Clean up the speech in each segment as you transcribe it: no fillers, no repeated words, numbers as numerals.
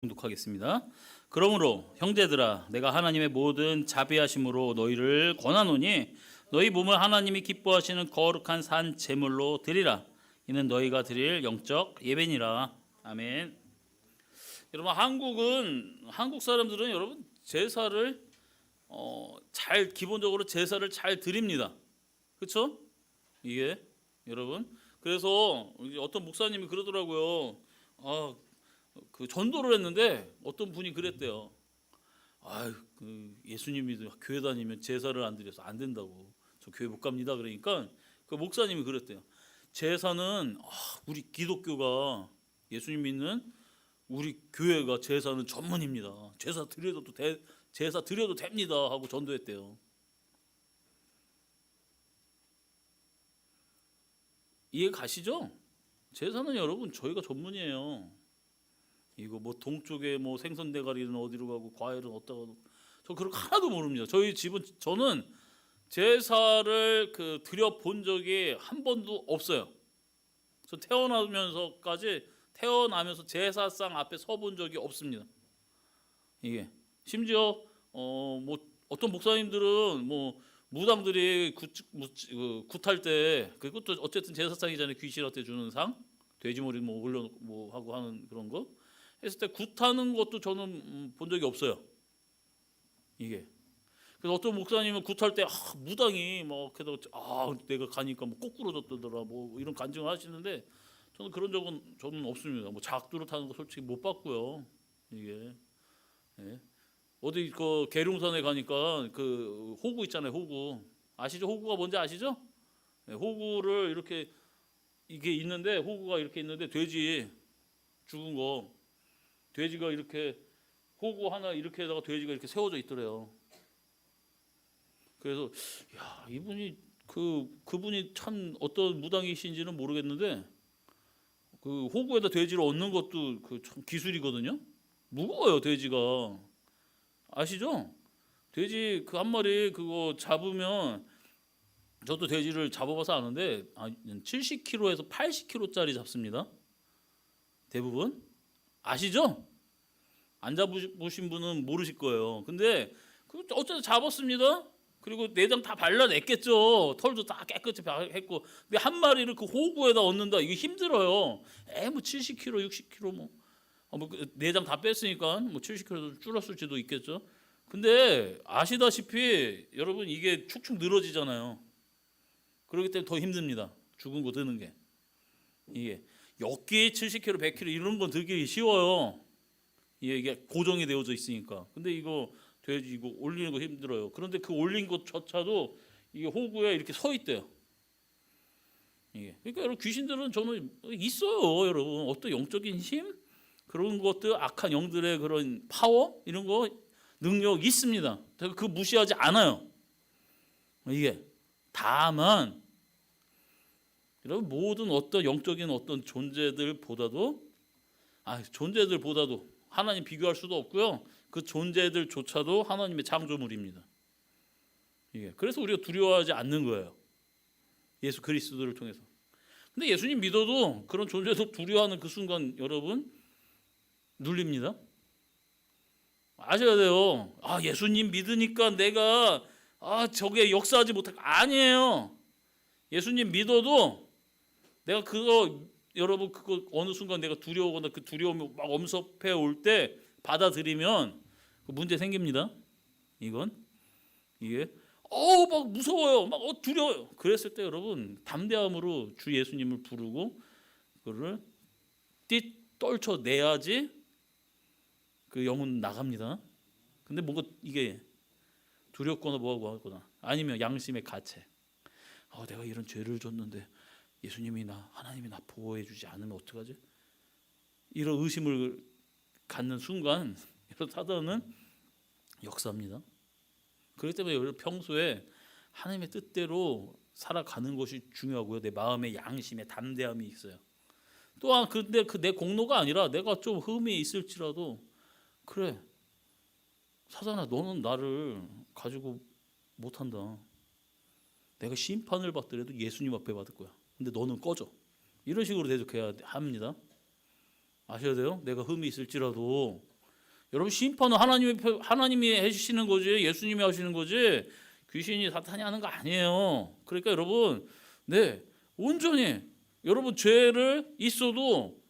봉독하겠습니다. 그러므로 형제들아 내가 하나님의 모든 자비하심으로 너희를 권하노니 너희 몸을 하나님이 기뻐하시는 거룩한 산 제물로 드리라. 이는 너희가 드릴 영적 예배니라. 아멘. 여러분 한국 사람들은 여러분 제사를 잘 기본적으로 제사를 잘 드립니다. 그렇죠? 이게 여러분 그래서 어떤 목사님이 그러더라고요. 그 전도를 했는데 어떤 분이 그랬대요. 그 예수님이 교회 다니면 제사를 안 드려서 안 된다고. 저 교회 못 갑니다. 그러니까 그 목사님이 그랬대요. 제사는 우리 기독교가 예수님 믿는 우리 교회가 제사는 전문입니다. 제사 드려도 됩니다 하고 전도했대요. 이해 가시죠? 제사는 여러분 저희가 전문이에요. 이거 뭐 동쪽에 뭐 생선 대가리는 어디로 가고 과일은 어디다 가고 저 그런 거 하나도 모릅니다. 저희 집은 저는 제사를 드려 본 적이 한 번도 없어요. 저 태어나면서 제사상 앞에 서 본 적이 없습니다. 이게 심지어 뭐 어떤 목사님들은 뭐 무당들이 굿할 때 그것도 어쨌든 제사상이잖아요. 귀신한테 주는 상, 돼지머리 뭐 올려놓고 뭐 하고 하는 그런 거. 했을 때 굿하는 것도 저는 본 적이 없어요. 이게. 그래서 어떤 목사님은 굿할 때 무당이 뭐 내가 가니까 뭐 꼬꾸러졌더라 뭐 이런 간증을 하시는데 저는 그런 적은 저는 없습니다. 뭐 작두를 타는 거 솔직히 못 봤고요. 이게. 예. 어디 그 계룡산에 가니까 그 호구 있잖아요. 호구 아시죠? 호구가 뭔지 아시죠? 예, 호구를 이렇게 이게 있는데 호구가 이렇게 있는데 돼지 죽은 거 돼지가 이렇게 호구 하나 이렇게다가 돼지가 이렇게 세워져 있더래요. 그래서 이분이 그분이 참 어떤 무당이신지는 모르겠는데 그 호구에다 돼지를 얻는 것도 참 기술이거든요. 무거워요 돼지가. 아시죠? 돼지 한 마리 그거 잡으면 저도 돼지를 잡아봐서 아는데 70kg에서 80kg짜리 잡습니다. 대부분 아시죠? 안 잡으신 분은 모르실 거예요. 근데 어쨌든 잡았습니다. 그리고 내장 다 발라냈겠죠. 털도 다 깨끗이 했고. 근데 한 마리를 그 호구에다 얻는다. 이게 힘들어요. 뭐 70kg, 60kg 뭐 내장 다 뺐으니까 뭐 70kg도 줄었을지도 있겠죠. 근데 아시다시피 여러분 이게 축축 늘어지잖아요. 그렇기 때문에 더 힘듭니다. 죽은 거 드는 게. 이게 엽기 70kg, 100kg 이런 건 들기 쉬워요. 이게 고정이 되어져 있으니까. 근데 이거 돼지 이거 올리는 거 힘들어요. 그런데 그 올린 것조차도 이게 호구에 이렇게 서 있대요. 이게 그러니까 여러분 귀신들은 저는 있어요. 여러분 어떤 영적인 힘 그런 것들 악한 영들의 그런 파워 이런 거 능력 있습니다. 그 무시하지 않아요. 이게 다만 여러분 모든 어떤 영적인 어떤 존재들보다도 하나님 비교할 수도 없고요. 그 존재들조차도 하나님의 창조물입니다. 이게 그래서 우리가 두려워하지 않는 거예요. 예수 그리스도를 통해서. 근데 예수님 믿어도 그런 존재도 두려워하는 그 순간 여러분 눌립니다. 아셔야 돼요. 예수님 믿으니까 내가 저게 역사하지 못할 아니에요. 예수님 믿어도 내가 여러분 그거 어느 순간 내가 두려워하거나 그 두려움이 막 엄습해 올 때 받아들이면 문제 생깁니다. 이게 막 무서워요. 막 두려워요. 그랬을 때 여러분 담대함으로 주 예수님을 부르고 그거를 떨쳐내야지 그 영은 나갑니다. 근데 뭔가 이게 두렵거나 뭐하고 하거나 아니면 양심의 가책. 내가 이런 죄를 졌는데 하나님이 나 보호해 주지 않으면 어떡하지? 이런 의심을 갖는 순간 이런 사단은 역사합니다. 그렇기 때문에 여러분 평소에 하나님의 뜻대로 살아가는 것이 중요하고요. 내 마음의 양심의 담대함이 있어요. 또한 근데 내 공로가 아니라 내가 좀 흠이 있을지라도 그래 사단아 너는 나를 가지고 못한다. 내가 심판을 받더라도 예수님 앞에 받을 거야. 근데 너는 꺼져. 이런 식으로 대적해야 합니다. 아셔야 돼요. 내가 흠이 있을지라도 여러분 심판은 하나님이 해주시는 거지, 예수님이 하시는 거지, 귀신이 사탄이 하는 거 아니에요. 그러니까 여러분, 네, 온전히 여러분 죄를 있어도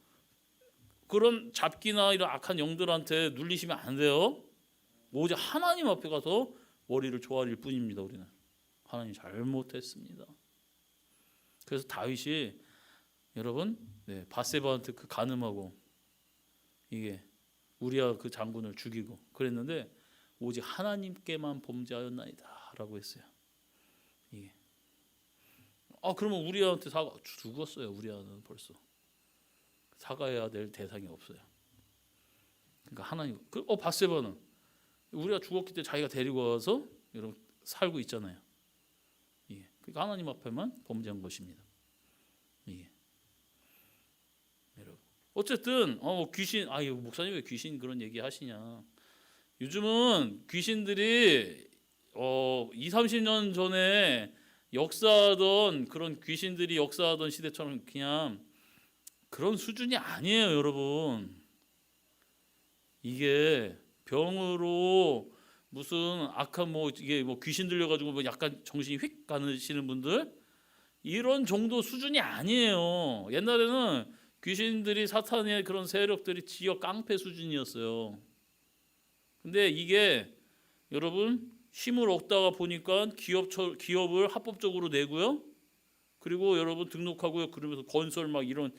그런 잡기나 이런 악한 영들한테 눌리시면 안 돼요. 오직 하나님 앞에 가서 머리를 조아릴 뿐입니다. 우리는 하나님 잘못했습니다. 그래서 다윗이 여러분, 네, 밧세바한테 그 간음하고 이게 우리아 그 장군을 죽이고 그랬는데 오직 하나님께만 범죄하였나이다라고 했어요. 이게 그러면 우리아한테 죽었어요. 우리아는 벌써 사과해야 될 대상이 없어요. 그러니까 하나님 밧세바는 우리가 죽었기 때문에 자기가 데리고 와서 여러분 살고 있잖아요. 예. 그러니까 하나님 앞에만 범죄한 것입니다. 예. 여러분 어쨌든 귀신 목사님 왜 귀신 그런 얘기 하시냐? 요즘은 귀신들이 20-30년 전에 역사하던 그런 귀신들이 역사하던 시대처럼 그냥 그런 수준이 아니에요, 여러분. 이게 병으로 무슨 악한 이게 귀신 들려가지고 약간 정신이 휙 가시는 분들 이런 정도 수준이 아니에요. 옛날에는 귀신들이 사탄의 그런 세력들이 지역 깡패 수준이었어요. 근데 이게 여러분 힘을 얻다가 보니까 기업을 합법적으로 내고요. 그리고 여러분 등록하고요. 그러면서 건설 이런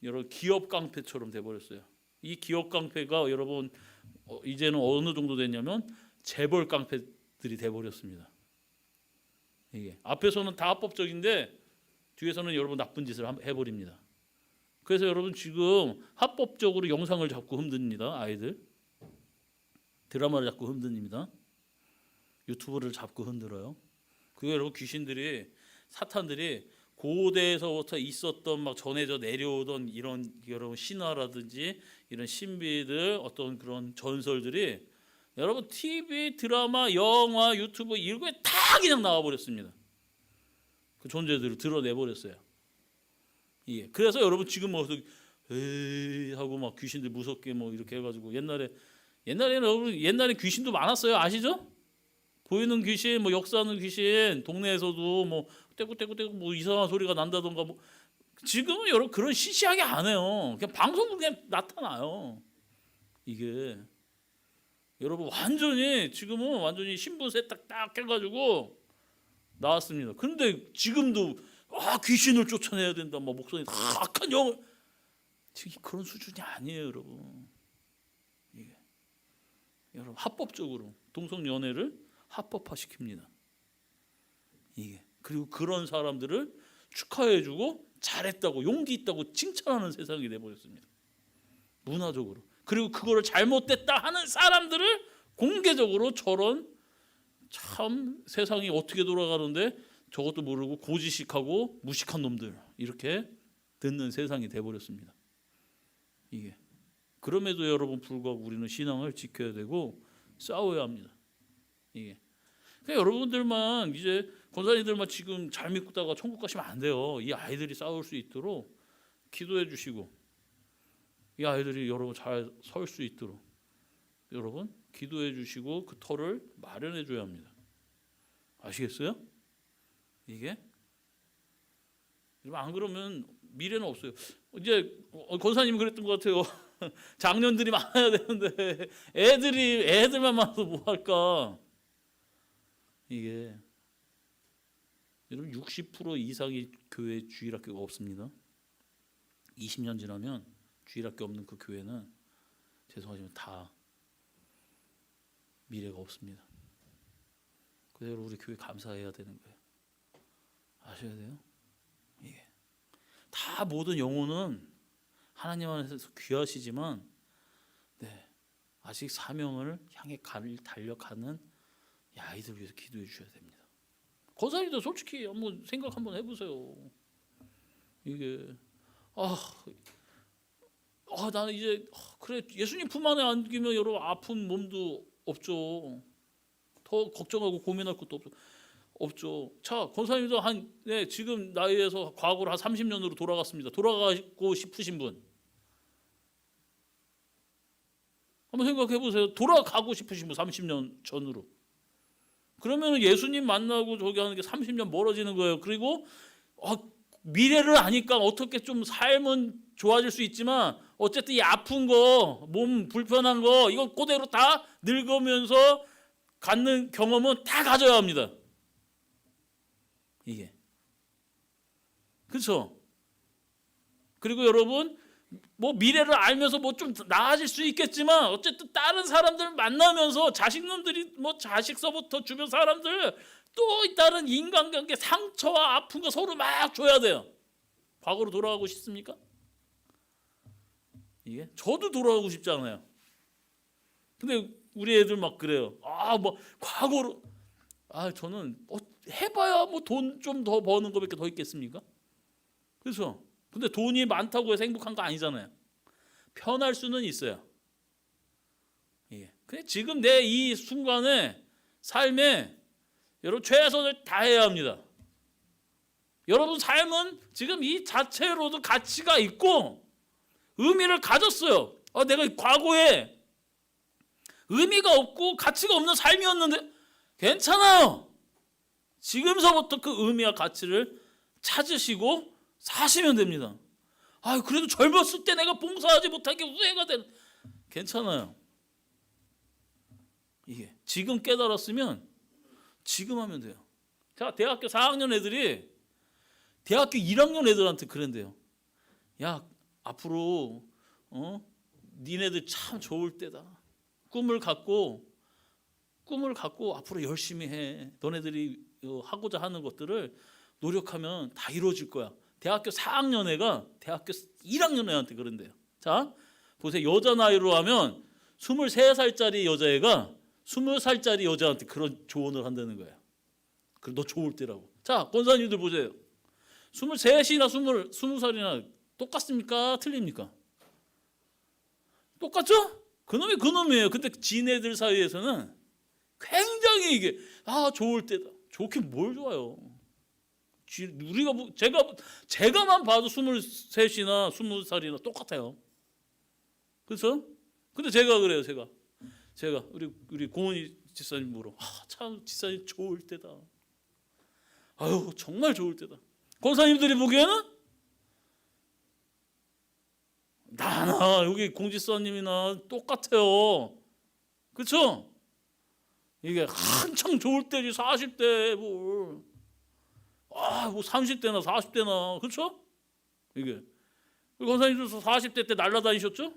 여러 기업 깡패처럼 돼버렸어요. 이 기업 깡패가 여러분 이제는 어느 정도 됐냐면 재벌 깡패들이 돼버렸습니다. 이게 앞에서는 다 합법적인데 뒤에서는 여러분 나쁜 짓을 해버립니다. 그래서 여러분 지금 합법적으로 영상을 자꾸 흔듭니다. 아이들 드라마를 자꾸 흔듭니다. 유튜브를 자꾸 흔들어요. 그게 여러분 귀신들이 사탄들이 고대에서부터 있었던 전해져 내려오던 이런 여러분 신화라든지 이런 신비들 어떤 그런 전설들이 여러분 TV, 드라마, 영화, 유튜브 이런 거에 다 그냥 나와버렸습니다. 그 존재들을 드러내버렸어요. 예. 그래서 여러분 지금 에이 하고 귀신들 무섭게 이렇게 해가지고 옛날에는 여러분 옛날에 귀신도 많았어요. 아시죠? 보이는 귀신, 역사하는 귀신, 동네에서도 떼고 이상한 소리가 난다던가 지금은 여러분 그런 시시하게 안 해요. 그냥 방송국에 나타나요. 이게 여러분 지금은 완전히 신분세 딱 해가지고 나왔습니다. 그런데 지금도 귀신을 쫓아내야 된다, 목소리 다 악한 영을 지금 그런 수준이 아니에요, 여러분. 이게 여러분 합법적으로 동성 연애를 합법화시킵니다. 이게 그리고 그런 사람들을 축하해주고 잘했다고 용기 있다고 칭찬하는 세상이 돼버렸습니다. 문화적으로. 그리고 그거를 잘못됐다 하는 사람들을 공개적으로 저런 참 세상이 어떻게 돌아가는데 저것도 모르고 고지식하고 무식한 놈들 이렇게 듣는 세상이 돼버렸습니다. 이게 그럼에도 여러분 불구하고 우리는 신앙을 지켜야 되고 싸워야 합니다. 이게 그러니까 여러분들만 이제 권사님들만 지금 잘 믿다가 천국 가시면 안 돼요. 이 아이들이 싸울 수 있도록 기도해 주시고 이 아이들이 여러분 잘 설 수 있도록 여러분 기도해 주시고 그 터를 마련해 줘야 합니다. 아시겠어요? 이게 안 그러면 미래는 없어요. 이제 권사님이 그랬던 것 같아요. 장년들이 많아야 되는데 애들만 많아서 뭐 할까? 이게 여러분 60% 이상이 교회 주일학교가 없습니다. 20년 지나면 주일학교 없는 그 교회는 죄송하지만 다 미래가 없습니다. 그래서 우리 교회 감사해야 되는 거예요. 아셔야 돼요. 이게 다 모든 영혼은 하나님 안에서 귀하시지만 아직 사명을 향해 달려가는 이 아이들 위해서 기도해 주셔야 됩니다. 권사님도 솔직히 한번 생각 한번 해보세요. 이게 나는 이제 그래 예수님 품 안에 안기면 여러분 아픈 몸도 없죠. 더 걱정하고 고민할 것도 없죠. 자, 권사님도 지금 나이에서 과거로 한 30년으로 돌아갔습니다. 돌아가고 싶으신 분 한번 생각해 보세요. 돌아가고 싶으신 분 30년 전으로. 그러면 예수님 만나고 저기 하는 게 30년 멀어지는 거예요. 그리고 미래를 아니까 어떻게 좀 삶은 좋아질 수 있지만 어쨌든 이 아픈 거, 몸 불편한 거 이거 그대로 다 늙으면서 갖는 경험은 다 가져야 합니다. 이게. 그렇죠? 그리고 여러분 뭐 미래를 알면서 뭐 좀 나아질 수 있겠지만 어쨌든 다른 사람들 만나면서 자식놈들이 뭐 자식서부터 주변 사람들 또 다른 인간관계 상처와 아픈 거 서로 막 줘야 돼요. 과거로 돌아가고 싶습니까? 이게 저도 돌아가고 싶지 않아요. 근데 우리 애들 막 그래요. 뭐 과거로 저는 해봐야 뭐 돈 좀 더 버는 거밖에 더 있겠습니까? 그래서 근데 돈이 많다고 해서 행복한 거 아니잖아요. 편할 수는 있어요. 예. 근데 지금 내 이 순간에 삶에 여러분 최선을 다해야 합니다. 여러분 삶은 지금 이 자체로도 가치가 있고 의미를 가졌어요. 내가 과거에 의미가 없고 가치가 없는 삶이었는데 괜찮아요. 지금서부터 그 의미와 가치를 찾으시고 사시면 됩니다. 그래도 젊었을 때 내가 봉사하지 못한 게 후회가 되는. 괜찮아요. 이게 지금 깨달았으면 지금 하면 돼요. 제가 대학교 4학년 애들이 대학교 1학년 애들한테 그런데요. 야, 앞으로 니네들 참 좋을 때다. 꿈을 갖고 앞으로 열심히 해. 너네들이 하고자 하는 것들을 노력하면 다 이루어질 거야. 대학교 4학년 애가 대학교 1학년 애한테 그런대요. 자, 보세요. 여자 나이로 하면 23살짜리 여자애가 20살짜리 여자한테 그런 조언을 한다는 거예요. 그래, 너 좋을 때라고. 자, 권사님들 보세요. 23이나 20살이나 똑같습니까? 틀립니까? 똑같죠? 그놈이 그놈이에요. 근데 지네들 사이에서는 굉장히 이게 좋을 때다. 좋긴 뭘 좋아요. 우리가 제가만 봐도 23이나 20살이나 똑같아요. 그렇죠? 근데 제가 그래요. 제가 우리 고은이 집사님 보러 참 집사님 좋을 때다. 정말 좋을 때다. 권사님들이 보기에는 나나 여기 공집사님이나 똑같아요. 그렇죠? 이게 한창 좋을 때지 40대 뭘. 뭐 30대나 40대나 그렇죠? 이게 권사님도 40대 때 날라다니셨죠?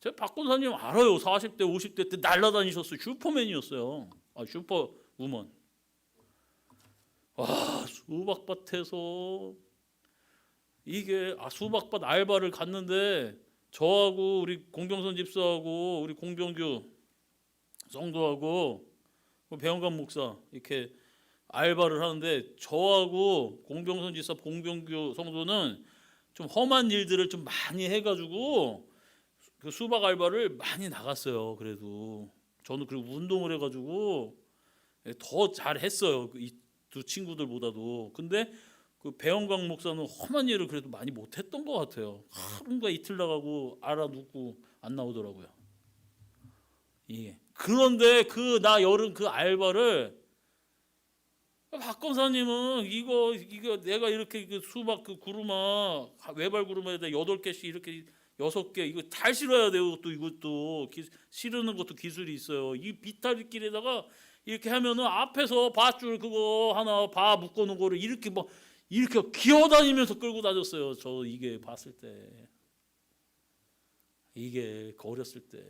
제가 박 권사님 알아요. 40대 50대 때 날라다니셨어요. 슈퍼맨이었어요. 슈퍼우먼. 수박밭에서 이게 수박밭 알바를 갔는데 저하고 우리 공병선 집사하고 우리 공병규 성도하고 배영감 목사 이렇게 알바를 하는데 저하고 공병선 집사 공병규 성도는 좀 험한 일들을 좀 많이 해가지고 그 수박 알바를 많이 나갔어요. 그래도 저는 그리고 운동을 해가지고 더 잘했어요. 이 두 친구들보다도. 근데 그 배영광 목사는 험한 일을 그래도 많이 못했던 것 같아요. 하루가 이틀 나가고 알아눕고 안 나오더라고요. 예. 그런데 나 여름 그 알바를 박 권사님은 이거 내가 이렇게 그 수박 그 구루마 외발 구루마에다 8개씩 이렇게 6개 이거 잘 실어야 돼요. 이것도 실으는 것도 기술이 있어요. 이 비탈길에다가 이렇게 하면은 앞에서 밧줄 그거 하나 바 묶어놓은 거를 이렇게 기어다니면서 끌고 다녔어요. 저 이게 봤을 때 이게 어렸을 때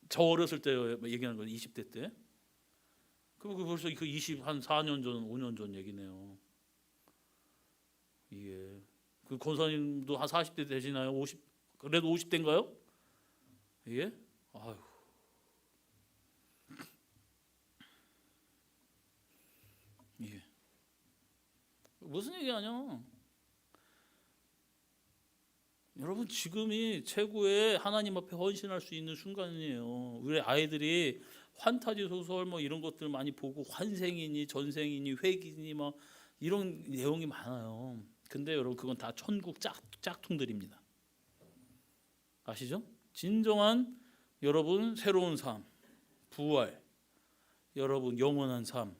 저 어렸을 때 얘기하는 건 20대 때. 그 벌써 그 한 4년 전, 5년 전 얘기네요. 이게 그 권사님도 한 40대 되시나요? 50 그래도 50대인가요? 이게 이게 무슨 얘기하냐? 여러분 지금이 최고의 하나님 앞에 헌신할 수 있는 순간이에요. 우리 아이들이 환타지 소설 뭐 이런 것들 많이 보고 환생이니 전생이니 회기니 막 이런 내용이 많아요. 근데 여러분 그건 다 천국 짝퉁들입니다. 아시죠? 진정한 여러분 새로운 삶, 부활, 여러분 영원한 삶,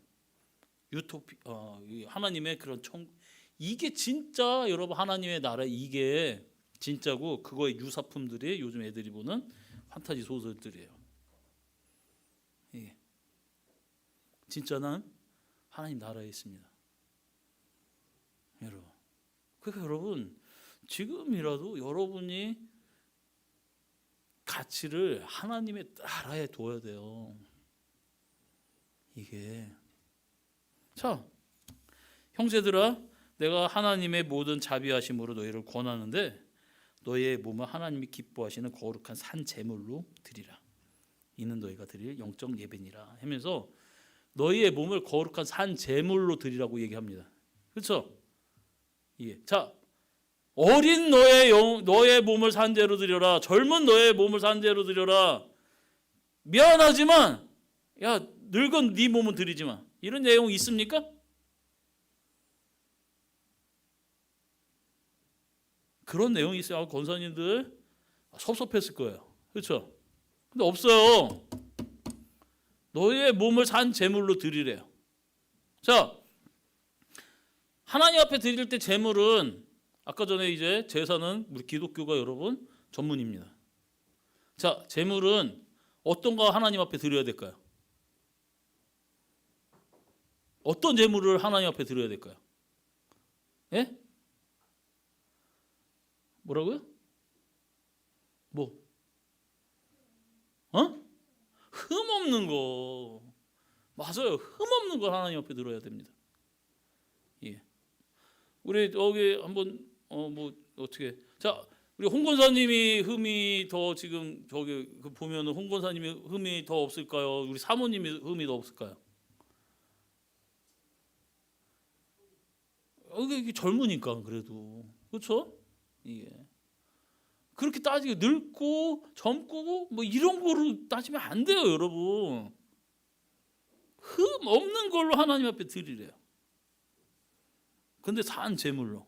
하나님의 그런 이게 진짜 여러분 하나님의 나라, 이게 진짜고, 그거의 유사품들이 요즘 애들이 보는 판타지 소설들이에요. 예. 진짜는 하나님 나라에 있습니다, 여러분. 그러니까 여러분, 지금이라도 여러분이 가치를 하나님의 나라에 둬야 돼요. 이게. 자, 형제들아, 내가 하나님의 모든 자비하심으로 너희를 권하는데 너희의 몸을 하나님이 기뻐하시는 거룩한 산 제물로 드리라. 이는 너희가 드릴 영적 예배니라 하면서 너희의 몸을 거룩한 산 제물로 드리라고 얘기합니다. 그렇죠? 예. 자, 어린 너의 몸을 산제로 드려라. 젊은 너의 몸을 산제로 드려라. 미안하지만 야, 늙은 네 몸은 드리지 마. 이런 내용 있습니까? 그런 내용이 있어요. 권사님들 섭섭했을 거예요. 그렇죠? 근데 없어요. 너희의 몸을 산 제물로 드리래요. 자, 하나님 앞에 드릴 때 제물은, 아까 전에 이제 제사는 우리 기독교가 여러분 전문입니다. 자, 제물은 어떤 거 하나님 앞에 드려야 될까요? 어떤 제물을 하나님 앞에 드려야 될까요? 예? 뭐라고요? 뭐? 흠 없는 거. 맞아요. 흠 없는 걸 하나님 앞에 들어야 됩니다. 예. 우리 여기 한번 뭐 어떻게, 자, 우리 홍 권사님이 흠이 더, 지금 저기 보면은 홍 권사님이 흠이 더 없을까요? 우리 사모님이 흠이 더 없을까요? 이게 젊으니까 그래도, 그렇죠? 예. 그렇게 따지게 늙고 젊고 뭐 이런 거로 따지면 안 돼요, 여러분. 흠 없는 걸로 하나님 앞에 드리래요. 근데 산 제물로.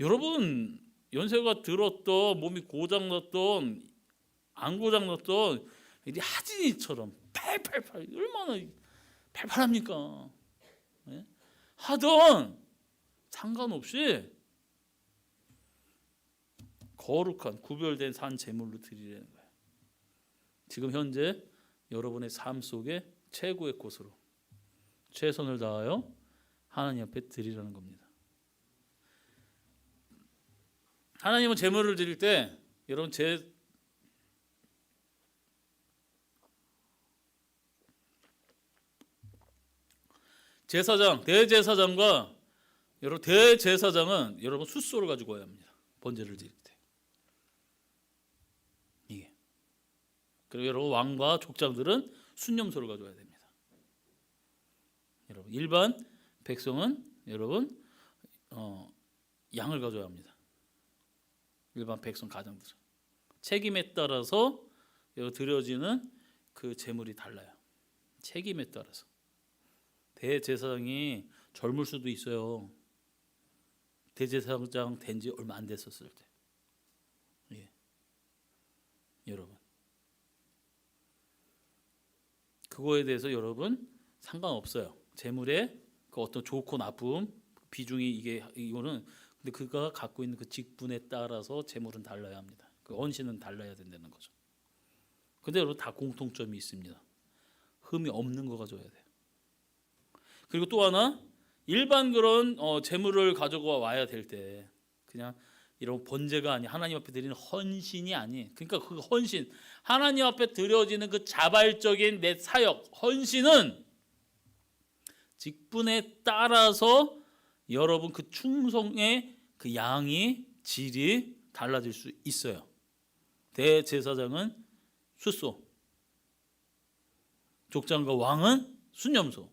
여러분, 연세가 들었던, 몸이 고장났던, 안 고장났던 이 하진이처럼 팔팔팔, 얼마나 팔팔합니까? 예? 하던 상관없이 거룩한 구별된 산 제물로 드리라는 거예요. 지금 현재 여러분의 삶 속에 최고의 곳으로 최선을 다하여 하나님 앞에 드리라는 겁니다. 하나님은 제물을 드릴 때 여러분 제사장, 대제사장과 여러분 대제사장은 여러분 숫소를 가지고 와야 합니다. 번제를 드릴 때. 이게. 그리고 여러분 왕과 족장들은 순념소를 가져와야 됩니다. 여러분 일반 백성은 여러분 양을 가져야 합니다. 일반 백성 가정들은 책임에 따라서 드려지는 그 제물이 달라요. 책임에 따라서. 대제사장이 젊을 수도 있어요. 대제사장 된 지 얼마 안 됐었을 때. 예. 여러분, 그거에 대해서 여러분 상관없어요. 제물의 그 어떤 좋고 나쁨 비중이, 이거는, 근데 그가 갖고 있는 그 직분에 따라서 제물은 달라야 합니다. 그 헌신은 달라야 된다는 거죠. 근데 여러분 다 공통점이 있습니다. 흠이 없는 거 가져야 돼요. 그리고 또 하나, 일반 그런 제물을 가지고 와야 될 때 그냥 이런 번제가 아니, 하나님 앞에 드리는 헌신이 아니, 그러니까 그 헌신, 하나님 앞에 드려지는 그 자발적인 내 사역, 헌신은 직분에 따라서 여러분 그 충성의 그 양이, 질이 달라질 수 있어요. 대제사장은 숫소, 족장과 왕은 순념소,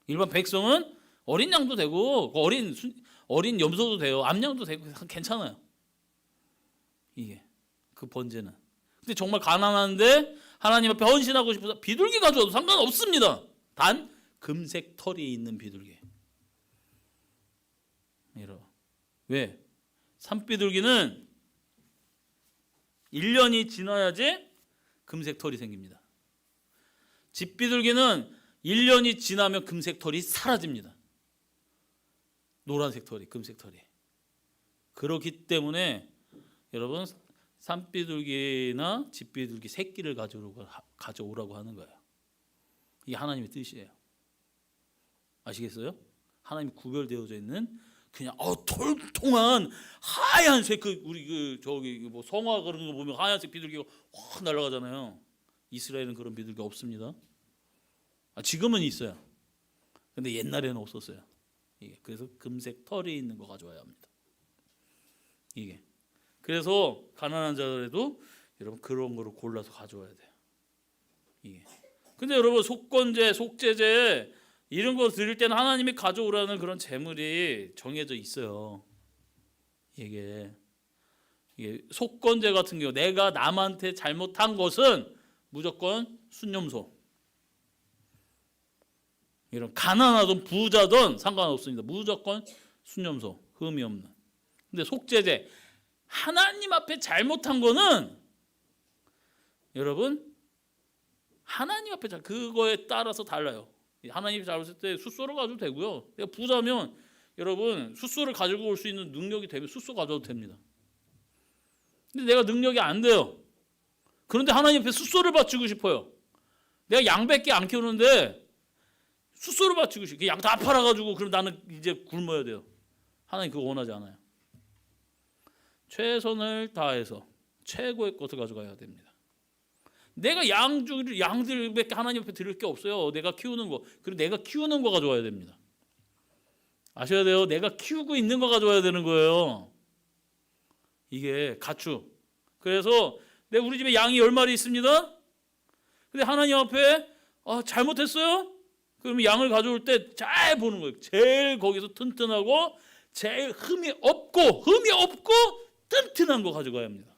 일반 백성은 어린 양도 되고 어린 염소도 돼요. 암양도 되고 괜찮아요. 이게 그 번제는. 근데 정말 가난한데 하나님 앞에 헌신하고 싶어서 비둘기 가져와도 상관없습니다. 단 금색 털이 있는 비둘기. 왜? 산비둘기는 1년이 지나야지 금색 털이 생깁니다. 집 비둘기는 1년이 지나면 금색 털이 사라집니다. 노란색 털이, 금색 털이. 그렇기 때문에 여러분 산비둘기나 집비둘기 새끼를 가져오라고 하는 거예요. 이게 하나님의 뜻이에요. 아시겠어요? 하나님이 구별되어져 있는 그냥 통통한 하얀색 우리 저기 뭐 성화 그런 거 보면 하얀색 비둘기가 확 날아가잖아요. 이스라엘은 그런 비둘기 없습니다. 지금은 있어요. 근데 옛날에는 없었어요. 이게 그래서 금색 털이 있는 거 가져와야 합니다. 이게 그래서 가난한 자들에도 여러분 그런 거를 골라서 가져와야 돼요. 이게 근데 여러분 속건제, 속죄제 이런 거 드릴 때는 하나님이 가져오라는 그런 제물이 정해져 있어요. 이게 속건제 같은 경우 내가 남한테 잘못한 것은 무조건 순념소. 이런 가난하든 부자든 상관없습니다. 무조건 순념소, 흠이 없는. 근데 속죄제 하나님 앞에 잘못한 거는 여러분 하나님 앞에 그거에 따라서 달라요. 하나님이 잘못했을 때 숫소를 가져도 되고요. 내가 부자면 여러분 숫소를 가지고 올 수 있는 능력이 되면 숫소 가져도 됩니다. 근데 내가 능력이 안 돼요. 그런데 하나님 앞에 숫소를 바치고 싶어요. 내가 양밖에 안 키우는데 숫소를 바치고 싶어요. 양 다 팔아가지고 그럼 나는 이제 굶어야 돼요. 하나님 그거 원하지 않아요. 최선을 다해서 최고의 것을 가져가야 됩니다. 내가 양들밖에 하나님 앞에 드릴 게 없어요. 내가 키우는 거. 그리고 내가 키우는 거 가져와야 됩니다. 아셔야 돼요. 내가 키우고 있는 거 가져와야 되는 거예요. 이게 가축. 그래서 우리 집에 양이 10마리 있습니다. 근데 하나님 앞에 잘못했어요? 그러면 양을 가져올 때 잘 보는 거예요. 제일 거기서 튼튼하고 제일 흠이 없고 튼튼한 거 가져가야 합니다.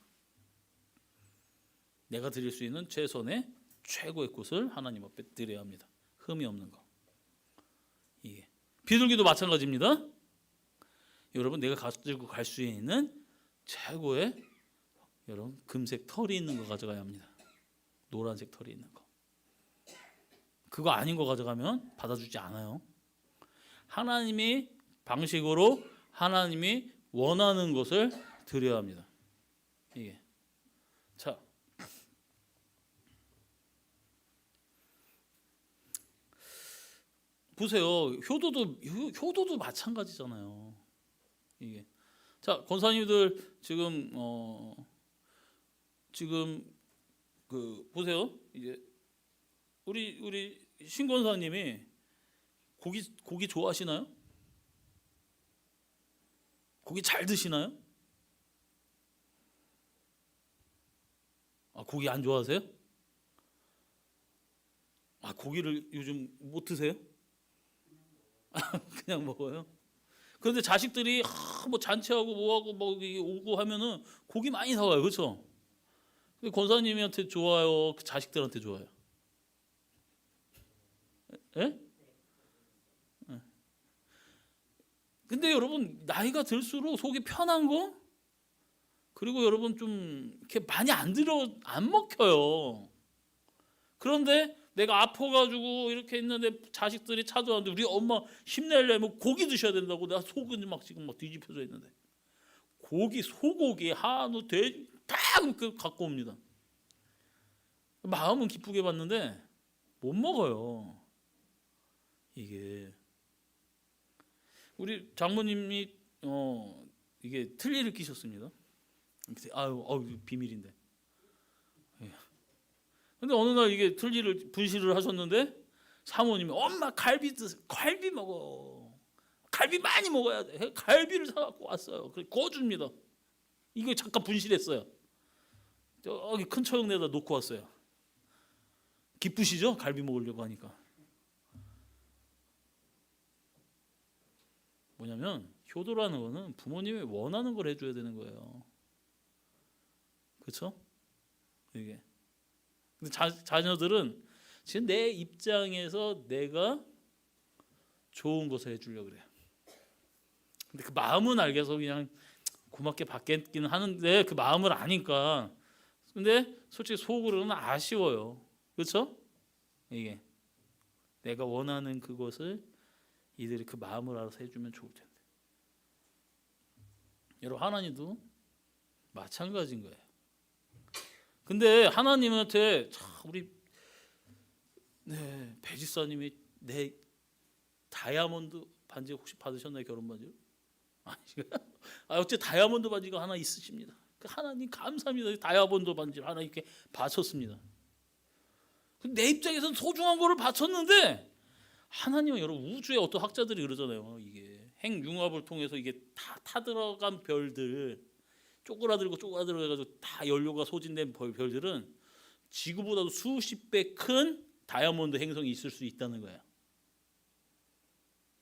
내가 드릴 수 있는 최선의 최고의 것을 하나님 앞에 드려야 합니다. 흠이 없는 거. 이게 비둘기도 마찬가지입니다. 여러분 내가 가지고 갈 수 있는 최고의 여러분 금색 털이 있는 거 가져가야 합니다. 노란색 털이 있는 거. 그거 아닌 거 가져가면 받아주지 않아요. 하나님이 방식으로 하나님이 원하는 것을 드려야 합니다. 이게 자 보세요. 효도도 마찬가지잖아요. 이게 자 권사님들 지금 보세요. 이제 우리 신 권사님이 고기 좋아하시나요? 고기 잘 드시나요? 고기 안 좋아하세요? 고기를 요즘 못 드세요? 그냥 먹어요. 그런데 자식들이 뭐 잔치하고 뭐하고 뭐 오고 하면은 고기 많이 사와요, 그렇죠? 근데 권사님한테 좋아요, 그 자식들한테 좋아요? 예? 근데 여러분 나이가 들수록 속이 편한 거 그리고 여러분 좀 이렇게 많이 안 먹혀요. 그런데 내가 아파가지고 이렇게 있는데 자식들이 찾아왔는데 우리 엄마 힘내려면 고기 드셔야 된다고 내가 속은 막 지금 막 뒤집혀져 있는데 소고기, 한우, 돼지 다 갖고 옵니다. 마음은 기쁘게 받는데 못 먹어요. 이게 우리 장모님이 이게 틀니를 끼셨습니다. 비밀인데. 근데 어느 날 이게 틀니를 분실을 하셨는데 사모님이 엄마 갈비 먹어. 갈비 많이 먹어야 돼. 갈비를 사갖고 왔어요. 그래 구워줍니다. 이거 잠깐 분실했어요. 저기 큰 처형내다 놓고 왔어요. 기쁘시죠? 갈비 먹으려고 하니까. 뭐냐면 효도라는 거는 부모님이 원하는 걸 해줘야 되는 거예요. 그렇죠? 이게. 근데 자녀들은 지금 내 입장에서 내가 좋은 것을 해주려고 그래요. 근데 그 마음은 알겠어 그냥 고맙게 받겠기는 하는데 그 마음을 아니까 근데 솔직히 속으로는 아쉬워요. 그렇죠? 이게 내가 원하는 그것을 이들이 그 마음을 알아서 해주면 좋을 텐데. 여러분 하나님도 마찬가지인 거예요. 근데 하나님한테 참 우리 배지사님이 내 다이아몬드 반지 혹시 받으셨나요? 결혼 반지요? 어째 다이아몬드 반지가 하나 있으십니다. 하나님 감사합니다. 다이아몬드 반지를 하나 이렇게 바쳤습니다. 내 입장에서는 소중한 거를 바쳤는데 하나님은 여러분 우주의 어떤 학자들이 그러잖아요. 이게 핵융합을 통해서 이게 다 타들어간 별들 쪼그라들고 쪼그라들어가지고 다 연료가 소진된 별들은 지구보다도 수십 배 큰 다이아몬드 행성이 있을 수 있다는 거예요.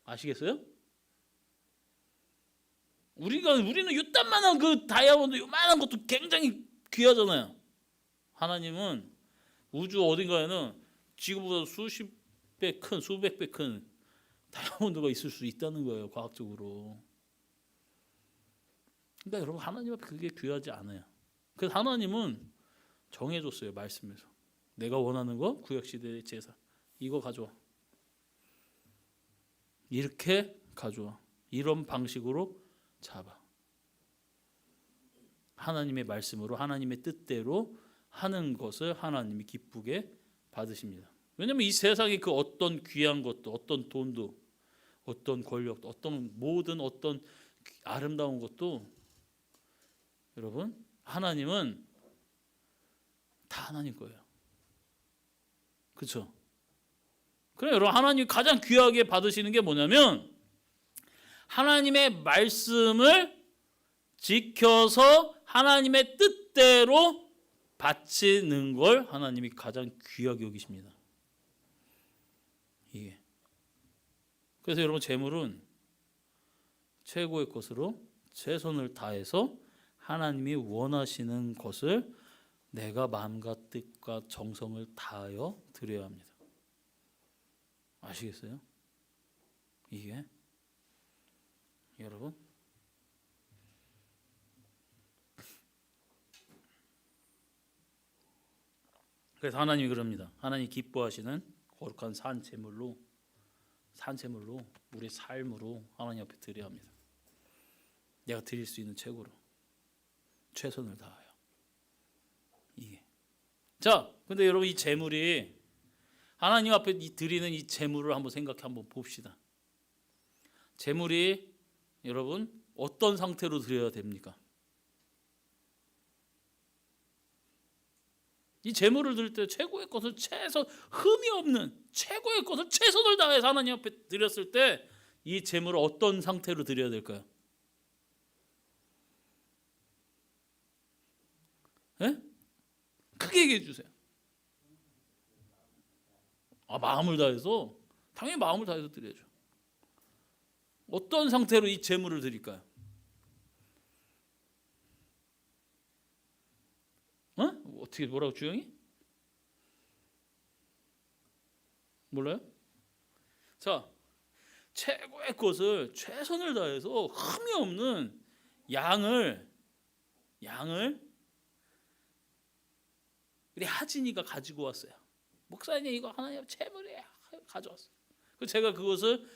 아시겠어요? 우리는 요딴만한 그 다이아몬드 요만한 것도 굉장히 귀하잖아요. 하나님은 우주 어딘가에는 지구보다 수십 배 큰, 수백 배 큰 다이아몬드가 있을 수 있다는 거예요. 과학적으로. 그러니까 여러분 하나님 앞에 그게 귀하지 않아요. 그래서 하나님은 정해줬어요. 말씀에서. 내가 원하는 거 구약시대의 제사 이거 가져와. 이렇게 가져와. 이런 방식으로 잡아. 하나님의 말씀으로 하나님의 뜻대로 하는 것을 하나님이 기쁘게 받으십니다. 왜냐하면 이 세상에 그 어떤 귀한 것도 어떤 돈도 어떤 권력도 어떤 모든 어떤 아름다운 것도 여러분 하나님은 다 하나님 거예요. 그렇죠? 그럼 여러분 하나님이 가장 귀하게 받으시는 게 뭐냐면 하나님의 말씀을 지켜서 하나님의 뜻대로 바치는 걸 하나님이 가장 귀하게 여기십니다. 이게. 그래서 여러분 재물은 최고의 것으로 최선을 다해서 하나님이 원하시는 것을 내가 마음과 뜻과 정성을 다하여 드려야 합니다. 아시겠어요? 이게 여러분 그래서 하나님이 그럽니다. 하나님 기뻐하시는 거룩한 산제물로 우리의 삶으로 하나님 앞에 드려야 합니다. 내가 드릴 수 있는 최고로 최선을 다하여. 이게. 자, 근데 여러분 이 제물이 하나님 앞에 드리는 이 제물을 한번 생각해 한번 봅시다. 제물이 여러분 어떤 상태로 드려야 됩니까? 이 제물을 드릴 때 최고의 것을 흠이 없는 최고의 것을 최선을 다해서 하나님 앞에 드렸을 때 이 제물을 어떤 상태로 드려야 될까요? 네? 크게 얘기해 주세요. 마음을 다해서 당연히 마음을 다해서 드려야죠. 어떤 상태로 이 제물을 드릴까요? 어떻게 뭐라고 주영이? 몰라요? 자, 최고의 것을 최선을 다해서 흠이 없는 양을 우리 하진이가 가지고 왔어요. 목사님 이거 하나님 제물이에요. 가져왔어요. 그래서 제가 그것을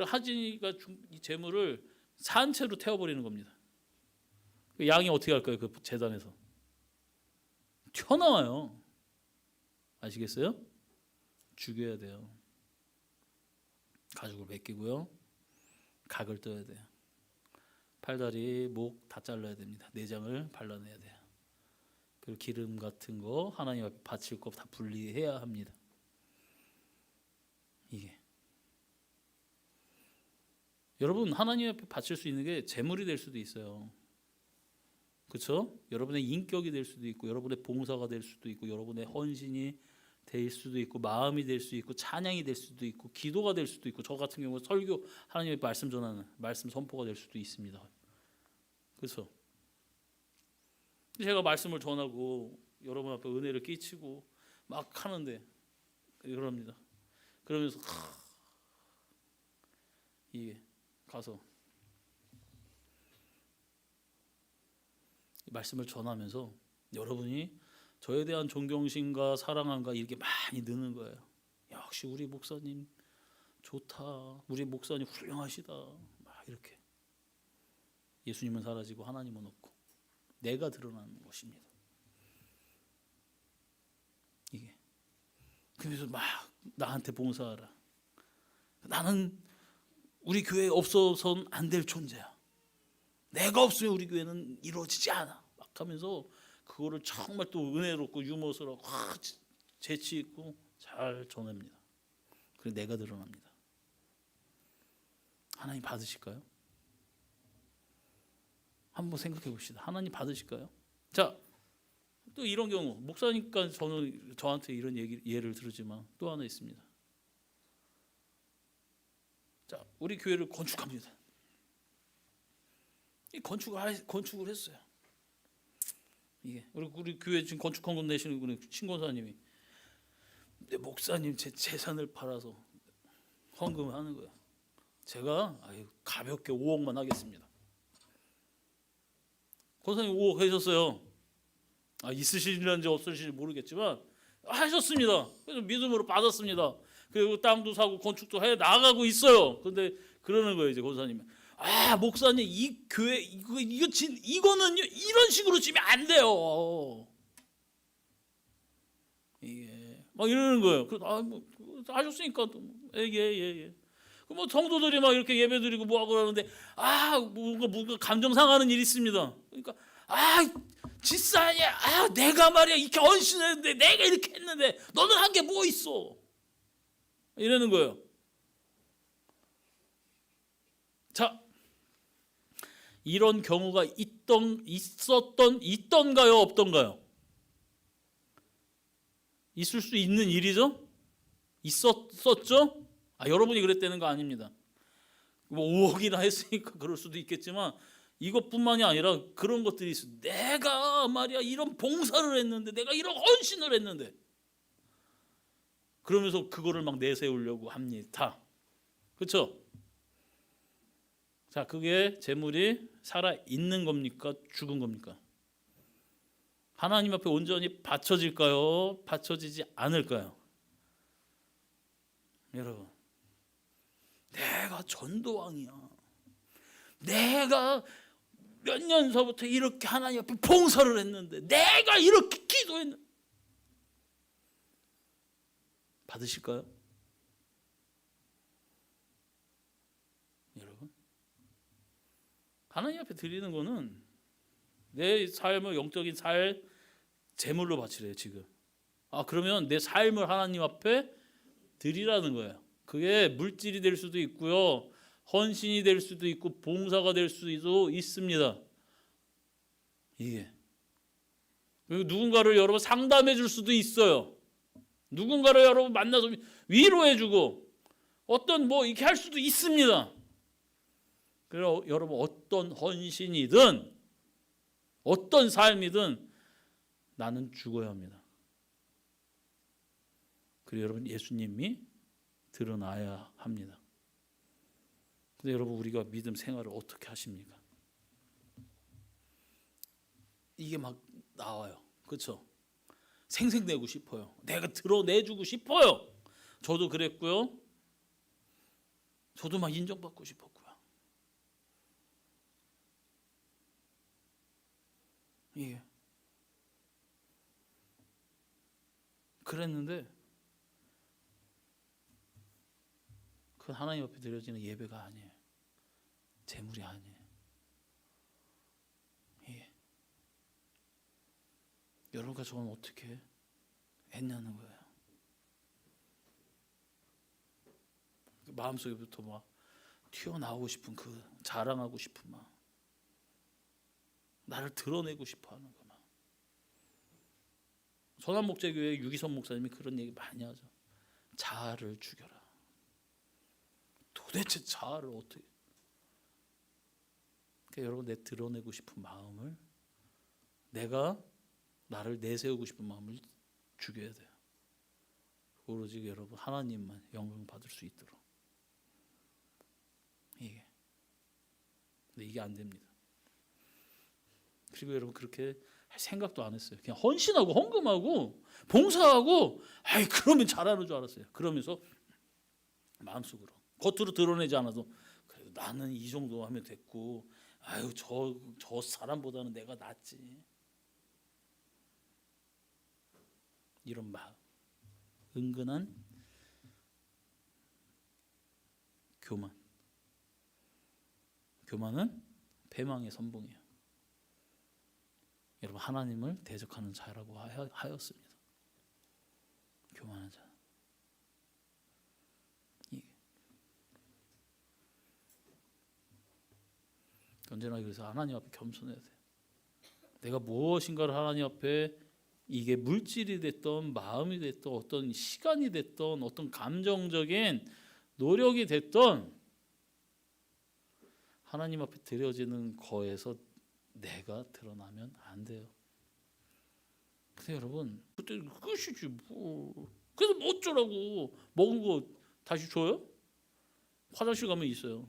하진이가 이 제물을 산채로 태워버리는 겁니다. 양이 어떻게 할까요? 그 제단에서 튀어나와요. 아시겠어요? 죽여야 돼요. 가죽을 벗기고요. 각을 떠야 돼요. 팔다리, 목 다 잘라야 됩니다. 내장을 발라내야 돼요. 그리고 기름 같은 거 하나님 앞에 바칠 거 다 분리해야 합니다. 이게 여러분 하나님 앞에 바칠 수 있는 게 재물이 될 수도 있어요. 그렇죠? 여러분의 인격이 될 수도 있고 여러분의 봉사가 될 수도 있고 여러분의 헌신이 될 수도 있고 마음이 될 수도 있고 찬양이 될 수도 있고 기도가 될 수도 있고 저 같은 경우 설교 하나님의 말씀 전하는 말씀 선포가 될 수도 있습니다. 그렇죠? 제가 말씀을 전하고 여러분 앞에 은혜를 끼치고 막 하는데 그럽니다. 그러면서 이게 가서 말씀을 전하면서 여러분이 저에 대한 존경심과 사랑함과 이렇게 많이 느는 거예요. 역시 우리 목사님 좋다. 우리 목사님 훌륭하시다. 막 이렇게. 예수님은 사라지고 하나님은 없고 내가 드러나는 것입니다. 이게. 그래서 막 나한테 봉사하라. 나는 우리 교회에 없어서는 안 될 존재야. 내가 없으면 우리 교회는 이루어지지 않아. 막 하면서 그거를 정말 또 은혜롭고 유머스럽고 재치 있고 잘 전합니다. 그래서 내가 드러납니다. 하나님 받으실까요? 한번 생각해 봅시다. 하나님 받으실까요? 자, 또 이런 경우 목사니까 저는 저한테 이런 예를 들었지만 또 하나 있습니다. 자, 우리 교회를 건축합니다. 이 건축을 했어요. 이게 우리 교회 지금 건축 헌금 내시는 분이 신권사님이 목사님 제 재산을 팔아서 헌금을 하는 거예요. 제가 가볍게 5억만 하겠습니다. 권사님 5억 하셨어요. 있으신지 없으신지 모르겠지만 하셨습니다. 그래서 믿음으로 받았습니다. 그리고 땅도 사고 건축도 해 나가고 있어요. 그런데 그러는 거예요, 이제 권사님이. 목사님 이 교회 이거는 이런 식으로 지면 안 돼요. 이게 막 이러는 거예요. 그래서 뭐 하셨으니까 예. 뭐 성도들이 막 이렇게 예배드리고 뭐 하고 그러는데 뭔가 감정 상하는 일이 있습니다. 그러니까 지사야 내가 말이야 이렇게 헌신했는데 내가 이렇게 했는데 너는 한 게 뭐 있어? 이러는 거예요. 자, 이런 경우가 있던가요, 없던가요? 있을 수 있는 일이죠? 있었죠? 여러분이 그랬다는 거 아닙니다. 뭐 5억이나 했으니까 그럴 수도 있겠지만 이것뿐만이 아니라 그런 것들이 있어. 내가 말이야 이런 봉사를 했는데 내가 이런 헌신을 했는데 그러면서 그거를 막 내세우려고 합니다. 그렇죠? 자, 그게 재물이 살아 있는 겁니까? 죽은 겁니까? 하나님 앞에 온전히 바쳐질까요? 바쳐지지 않을까요? 여러분, 내가 전도왕이야. 내가 몇 년서부터 이렇게 하나님 앞에 봉사를 했는데 내가 이렇게 기도했는데 받으실까요? 여러분, 하나님 앞에 드리는 거는 내 삶을 영적인 제물로 바치래요 지금. 그러면 내 삶을 하나님 앞에 드리라는 거예요. 그게 물질이 될 수도 있고요, 헌신이 될 수도 있고 봉사가 될 수도 있습니다. 이게 그리고 누군가를 여러분 상담해 줄 수도 있어요. 누군가를 여러분 만나서 위로해 주고 어떤 뭐 이렇게 할 수도 있습니다. 그래서 여러분 어떤 헌신이든 어떤 삶이든 나는 죽어야 합니다. 그리고 여러분 예수님이 드러나야 합니다. 근데 여러분 우리가 믿음 생활을 어떻게 하십니까? 이게 막 나와요. 그렇죠? 생색내고 싶어요. 내가 드러내주고 싶어요. 저도 그랬고요. 저도 막 인정받고 싶었고요. 예. 그랬는데 그건 하나님 앞에 드려지는 예배가 아니에요. 재물이 아니에요. 예. 여러분과 저는 어떻게 했냐는 거예요. 마음속에부터 막 튀어나오고 싶은 그 자랑하고 싶은 마음, 나를 드러내고 싶어하는 그 마음. 선한목재교회 유기선 목사님이 그런 얘기 많이 하죠. 자아를 죽여라. 도대체 자아를 어떻게? 그러니까 여러분 내 드러내고 싶은 마음을, 내가 나를 내세우고 싶은 마음을 죽여야 돼요. 오로지 여러분 하나님만 영광 받을 수 있도록. 근데 이게 안 됩니다. 그리고 여러분 그렇게 생각도 안 했어요. 그냥 헌신하고 헌금하고 봉사하고 아이 그러면 잘하는 줄 알았어요. 그러면서 마음속으로 겉으로 드러내지 않아도 그래도 나는 이 정도 하면 됐고 아유 저 사람보다는 내가 낫지. 이런 마음. 은근한 교만. 교만은 패망의 선봉이에요. 여러분 하나님을 대적하는 자라고 하였습니다. 교만한 자. 언제나 그래서 하나님 앞에 겸손해야 돼요. 내가 무엇인가를 하나님 앞에 이게 물질이 됐던 마음이 됐던 어떤 시간이 됐던 어떤 감정적인 노력이 됐던 하나님 앞에 드려지는 거에서 내가 드러나면 안 돼요. 근데 여러분 그때 끝이지 뭐. 그래서 뭐 어쩌라고 먹은 거 다시 줘요? 화장실 가면 있어요.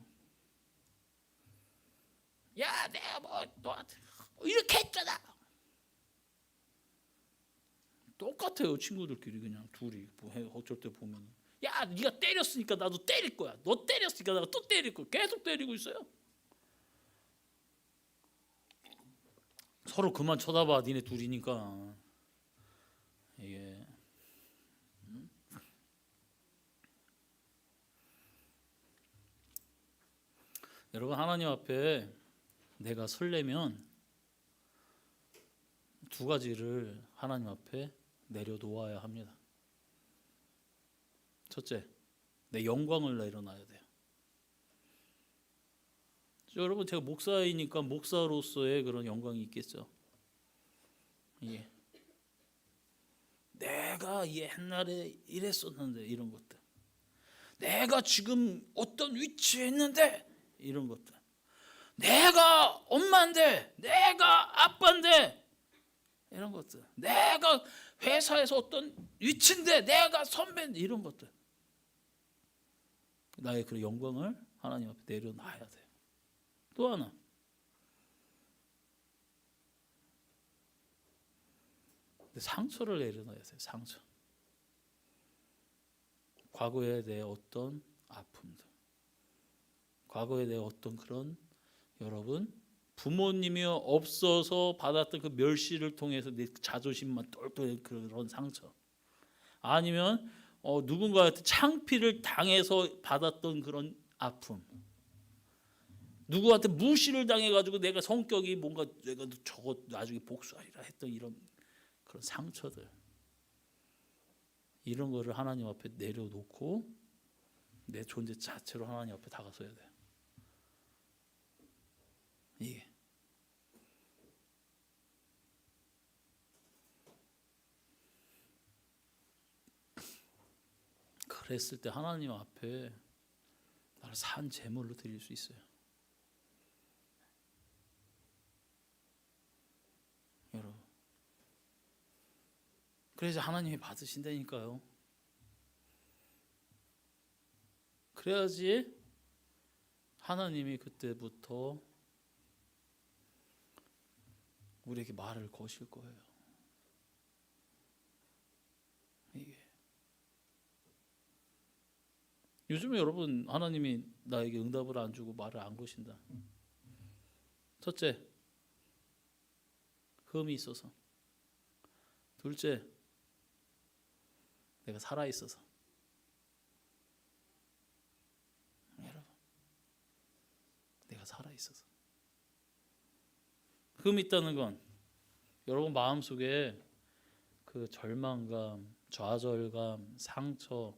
야 내가 뭐 너한테 이렇게 했잖아. 똑같아요. 친구들끼리 그냥 둘이 뭐 어쩔 때 보면 야 네가 때렸으니까 나도 때릴 거야. 너 때렸으니까 내가 또 때릴 거야. 계속 때리고 있어요. 서로 그만 쳐다봐. 니네 둘이니까. 이게 여러분 하나님 앞에 내가 설레면 두 가지를 하나님 앞에 내려놓아야 합니다. 첫째, 내 영광을 내려놔야 돼요. 여러분 제가 목사이니까 목사로서의 그런 영광이 있겠죠. 예. 내가 옛날에 이랬었는데 이런 것들. 내가 지금 어떤 위치에 있는데 이런 것들. 내가 엄마인데 내가 아빠인데 이런 것들. 내가 회사에서 어떤 위치인데 내가 선배인데 이런 것들. 나의 그 영광을 하나님 앞에 내려놔야 돼요. 또 하나. 상처를 내려놔야 돼요. 상처. 과거에 대해 어떤 아픔들. 과거에 대해 어떤 그런 여러분 부모님이 없어서 받았던 그 멸시를 통해서 내 자존심만 똘똘 그런 상처. 아니면 누군가한테 창피를 당해서 받았던 그런 아픔. 누구한테 무시를 당해가지고 내가 성격이 뭔가 내가 저거 나중에 복수하리라 했던 이런 그런 상처들. 이런 거를 하나님 앞에 내려놓고 내 존재 자체로 하나님 앞에 다가서야 돼요. 이게 그랬을 때 하나님 앞에 나를 산 제물로 드릴 수 있어요. 여러분. 그래서 하나님이 받으신다니까요. 그래야지 하나님이 그때부터 우리에게 말을 거실 거예요. 이게 요즘에 여러분 하나님이 나에게 응답을 안 주고 말을 안 거신다. 첫째, 흠이 있어서. 둘째, 내가 살아 있어서. 여러분, 내가 살아 있어서. 흠이 있다는 건 여러분 마음속에 그 절망감, 좌절감, 상처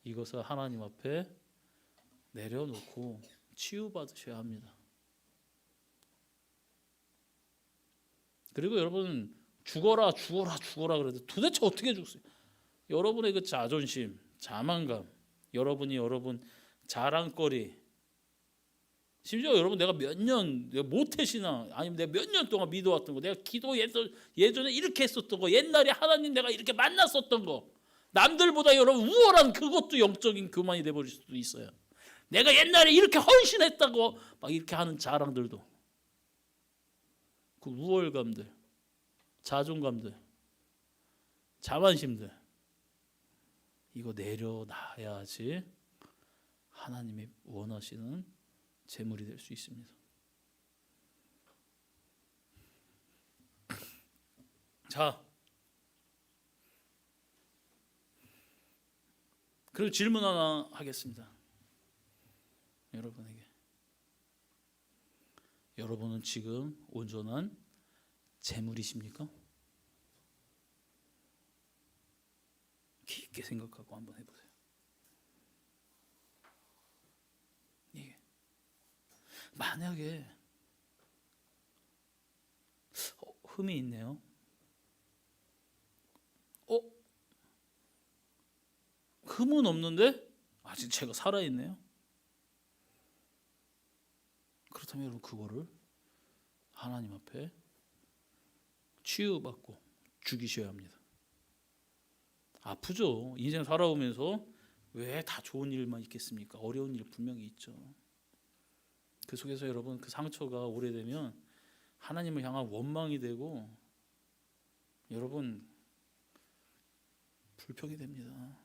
이것을 하나님 앞에 내려놓고 치유받으셔야 합니다. 그리고 여러분 죽어라 그래도 도대체 어떻게 죽어요? 여러분의 그 자존심, 자만감, 여러분 자랑거리, 심지어 여러분 내가 몇 년 모태신앙 아니면 내가 몇 년 동안 믿어왔던 거, 내가 기도 예전에 이렇게 했었던 거, 옛날에 하나님 내가 이렇게 만났었던 거, 남들보다 여러분 우월한 그것도 영적인 교만이 돼버릴 수도 있어요. 내가 옛날에 이렇게 헌신했다고 막 이렇게 하는 자랑들도 그 우월감들 자존감들, 자만심들, 이거 내려놔야지 하나님이 원하시는 재물이 될 수 있습니다. 자, 그리고 질문 하나 하겠습니다. 여러분에게. 여러분은 지금 온전한 재물이십니까? 깊게 생각하고 한번 해보세요. 이게 만약에 흠이 있네요. 흠은 없는데 아직 제가 살아있네요. 그렇다면 여러분 그거를 하나님 앞에 치유받고 죽이셔야 합니다. 아프죠. 인생 살아오면서 왜 다 좋은 일만 있겠습니까? 어려운 일 분명히 있죠. 그 속에서 여러분 그 상처가 오래되면 하나님을 향한 원망이 되고 여러분 불평이 됩니다.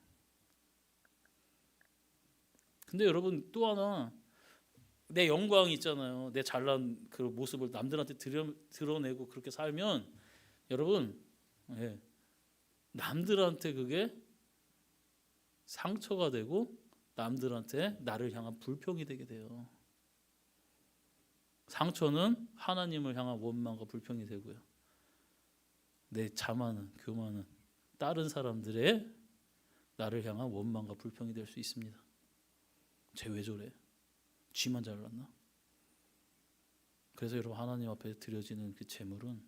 근데 여러분 또 하나 내 영광이 있잖아요. 내 잘난 그 모습을 남들한테 드러내고 그렇게 살면 여러분 남들한테 그게 상처가 되고 남들한테 나를 향한 불평이 되게 돼요. 상처는 하나님을 향한 원망과 불평이 되고요. 내 자만은 교만은 다른 사람들의 나를 향한 원망과 불평이 될 수 있습니다. 쟤 왜 저래? 쥐만 잘났나? 그래서 여러분 하나님 앞에 드려지는 그 제물은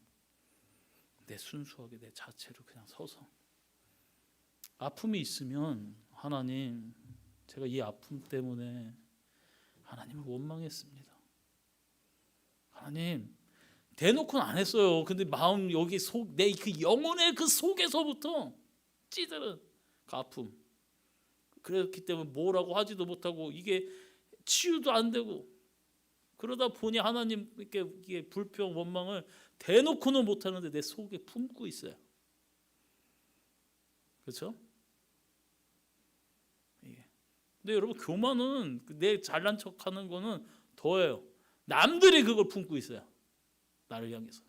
내 순수하게 내 자체로 그냥 서서 아픔이 있으면 하나님 제가 이 아픔 때문에 하나님을 원망했습니다. 하나님 대놓고는 안 했어요. 근데 마음 여기 속 내 그 영혼의 그 속에서부터 찌들은 그 아픔. 그렇기 때문에 뭐라고 하지도 못하고 이게 치유도 안 되고 그러다 보니 하나님께 이게 불평 원망을 대놓고는 못하는데 내 속에 품고 있어요. 그렇죠? 근데 여러분 교만은 내 잘난 척하는 거는 더해요. 남들이 그걸 품고 있어요. 나를 향해서.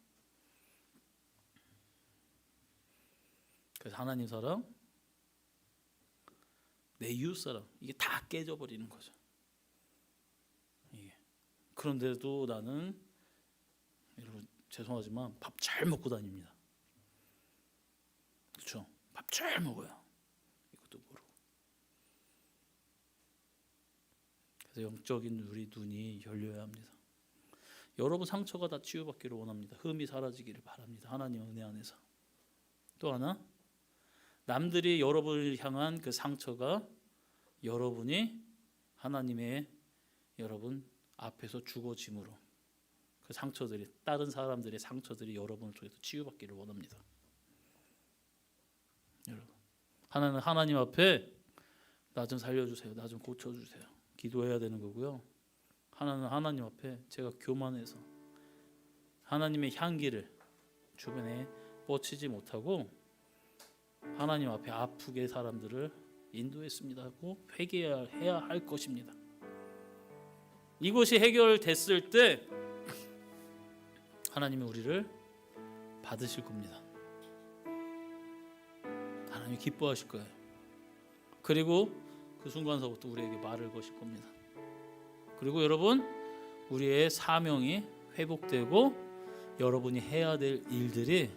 그래서 하나님 사랑, 내 이웃 사랑 이게 다 깨져버리는 거죠. 그런데도 나는 여러분 죄송하지만 밥 잘 먹고 다닙니다. 그렇죠? 밥 잘 먹어요. 이것도 모르고. 그래서 영적인 우리 눈이 열려야 합니다. 여러분 상처가 다 치유받기를 원합니다. 흠이 사라지기를 바랍니다. 하나님의 은혜 안에서. 또 하나 남들이 여러분을 향한 그 상처가 여러분이 하나님의 여러분 앞에서 죽어짐으로 그 상처들이 다른 사람들의 상처들이 여러분을 통해서 치유받기를 원합니다. 여러분 하나는 하나님 앞에 나 좀 살려주세요. 나 좀 고쳐주세요. 기도해야 되는 거고요. 하나는 하나님 앞에 제가 교만해서 하나님의 향기를 주변에 뻗치지 못하고 하나님 앞에 아프게 사람들을 인도했습니다 하고 회개해야 할 것입니다. 이것이 해결됐을 때 하나님이 우리를 받으실 겁니다. 하나님이 기뻐하실 거예요. 그리고 그 순간서부터 우리에게 말을 거실 겁니다. 그리고 여러분 우리의 사명이 회복되고 여러분이 해야 될 일들이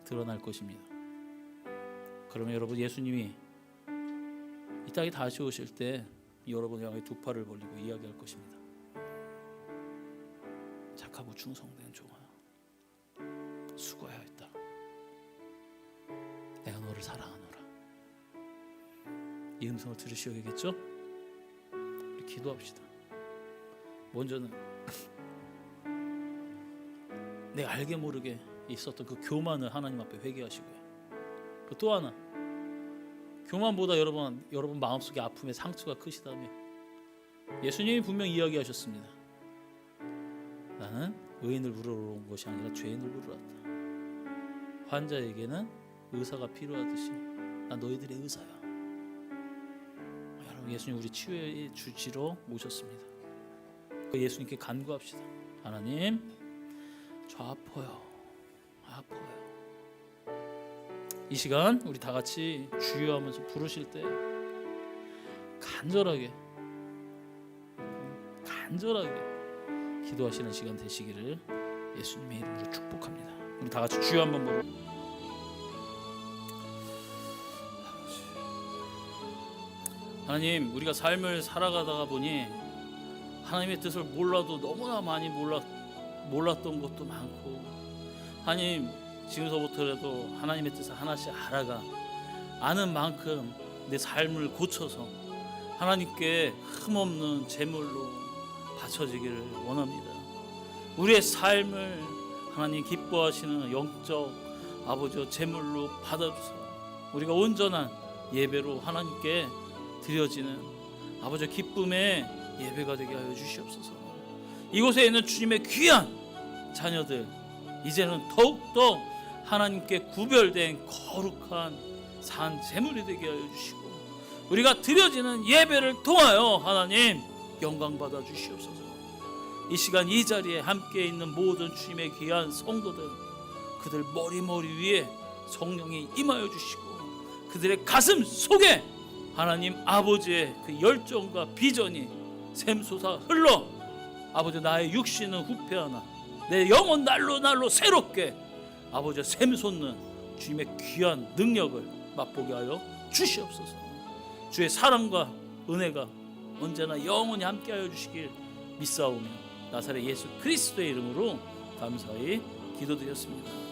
드러날 것입니다. 그러면 여러분 예수님이 이 땅에 다시 오실 때 여러분 향해 두 팔을 벌리고 이야기할 것입니다. 착하고 충성된 종아, 수고하였다. 내가 너를 사랑하노라. 이 음성을 들으셔야겠죠? 우리 기도합시다. 먼저는 내가 알게 모르게 있었던 그 교만을 하나님 앞에 회개하시고요. 또 하나 교만보다 여러분 마음속의 아픔의 상처가 크시다면 예수님이 분명히 이야기하셨습니다. 나는 의인을 부르러 온 것이 아니라 죄인을 부르러 왔다. 환자에게는 의사가 필요하듯이 난 너희들의 의사야. 여러분, 예수님 우리 치유의 주지로 오셨습니다. 예수님께 간구합시다. 하나님, 저 아파요. 이 시간 우리 다 같이 주여 하면서 부르실 때 간절하게 기도하시는 시간 되시기를 예수님의 이름으로 축복합니다. 우리 다 같이 주여 한번 부르고. 하나님, 우리가 삶을 살아가다가 보니 하나님의 뜻을 몰라도 너무나 많이 몰랐던 것도 많고, 하나님 지금서부터라도 하나님의 뜻을 하나씩 알아가 아는 만큼 내 삶을 고쳐서 하나님께 흠없는 제물로 바쳐지기를 원합니다. 우리의 삶을 하나님 기뻐하시는 영적 아버지 제물로 받아주사 우리가 온전한 예배로 하나님께 드려지는 아버지 기쁨의 예배가 되게 하여 주시옵소서. 이곳에 있는 주님의 귀한 자녀들, 이제는 더욱더 하나님께 구별된 거룩한 산 제물이 되게 하여 주시고, 우리가 드려지는 예배를 통하여 하나님 영광 받아 주시옵소서. 이 시간 이 자리에 함께 있는 모든 주님의 귀한 성도들, 그들 머리 위에 성령이 임하여 주시고, 그들의 가슴 속에 하나님 아버지의 그 열정과 비전이 샘솟아 흘러 아버지 나의 육신은 후패하나 내 영혼 날로 새롭게 아버지 샘솟는 주님의 귀한 능력을 맛보게 하여 주시옵소서. 주의 사랑과 은혜가 언제나 영원히 함께하여 주시길 믿사오며 나사렛 예수 그리스도의 이름으로 감사히 기도드렸습니다.